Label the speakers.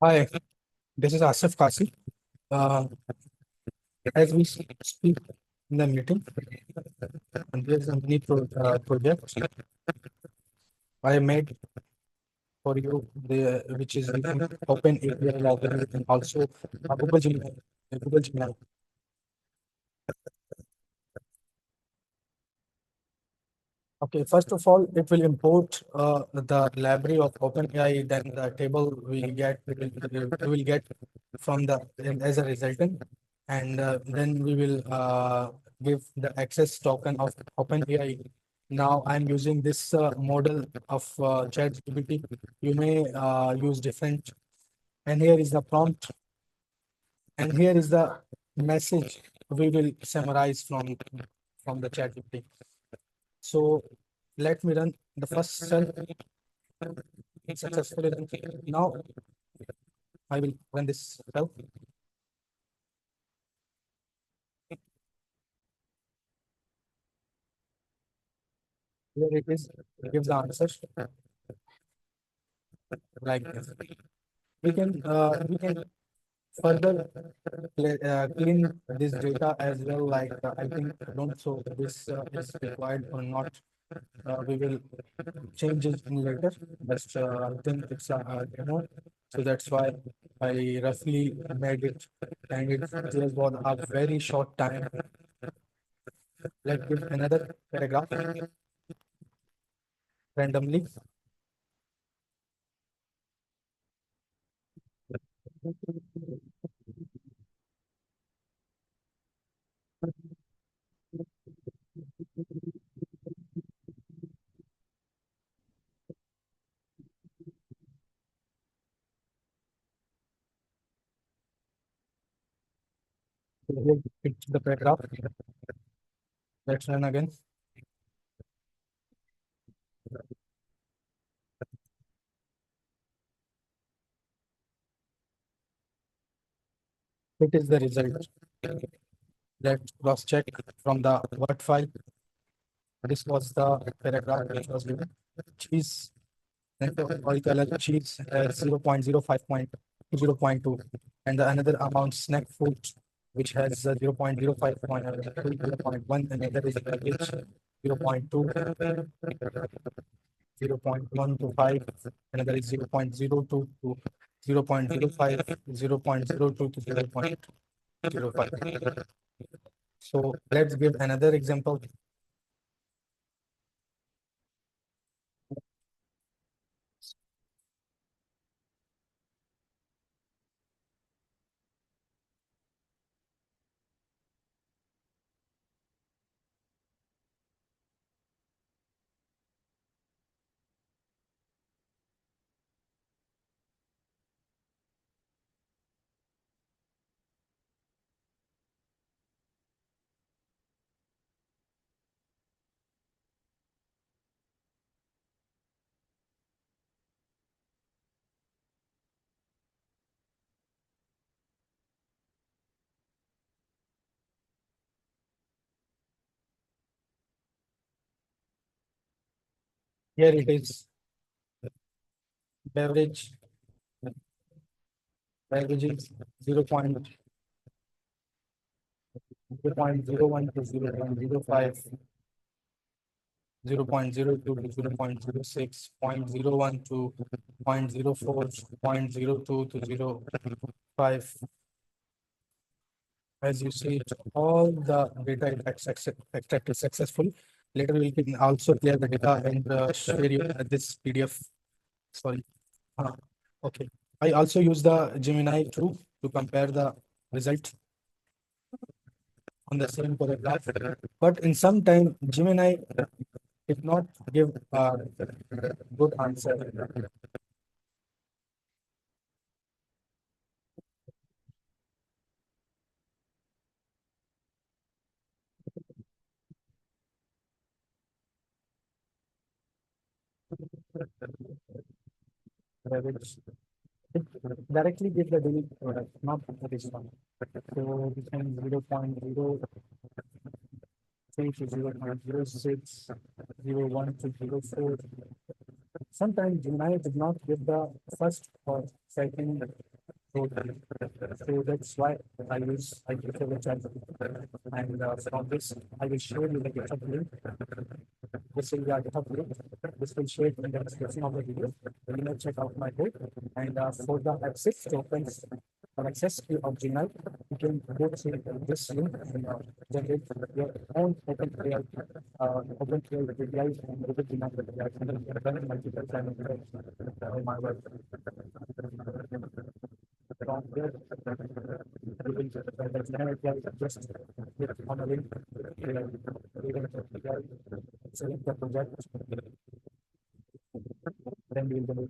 Speaker 1: Hi, this is Asif Kasi. Uh, as we speak in the meeting, and there's a mini project I made for you, which is using OpenAI library and also Google Gemini. Google Gemini. Okay, first of all, it will import the library of OpenAI, then the table we will get from the as a resultant, and then we will give the access token of OpenAI. Now I'm using this model of ChatGPT. You may use different, and here is the prompt, and here is the message we will summarize from the ChatGPT. So let me run the first cell successfully. Now I will run this cell. Here it is. It gives the answer like this. We can further clean this data as well. Like I think don't so this is required or not. We will change it in later, but I think it's a demo, so that's why I roughly made it, and it just was a very short time. Let's give another paragraph randomly. So here it's the paragraph. Let's run again. It is the result. Let's cross check from the Word file. This was the paragraph which was given. Cheese, oil color cheese 0.05.0.2, and the another amount snack food which has 0.05.1, and another is luggage 0.2, 0.125, another is 0.02 to 0.05, 0.02 to 0.05. So let's give another example. Here it is. Beverage, beverages 0.01 to 0.05, 0.02 to 0.06, 0.01 to 0.04, 0.02 to 0.5. As you see, all the data is extracted successfully. Later, we can also clear the data and share you this PDF. Sorry. Okay. I also use the Gemini too to compare the result on the same paragraph. But in some time, Gemini did not give a good answer. Which it directly give the delete product, not this one. So this one 0.03 to 0.06, 0.1 to 0.4. Sometimes Gemini did not give the first or second So that's why I prefer the chat. And from this, I will share you the GitHub link. This will be our GitHub link. This will share in the description of the video. You may check out my code. And for the access tokens or access to of Gemini, you can go to this link and generate your own OpenAI APIs and Google Gemini APIs. And then run multiple channels in my work. From there, you will the Gemini API just click on a link, select the project, then we will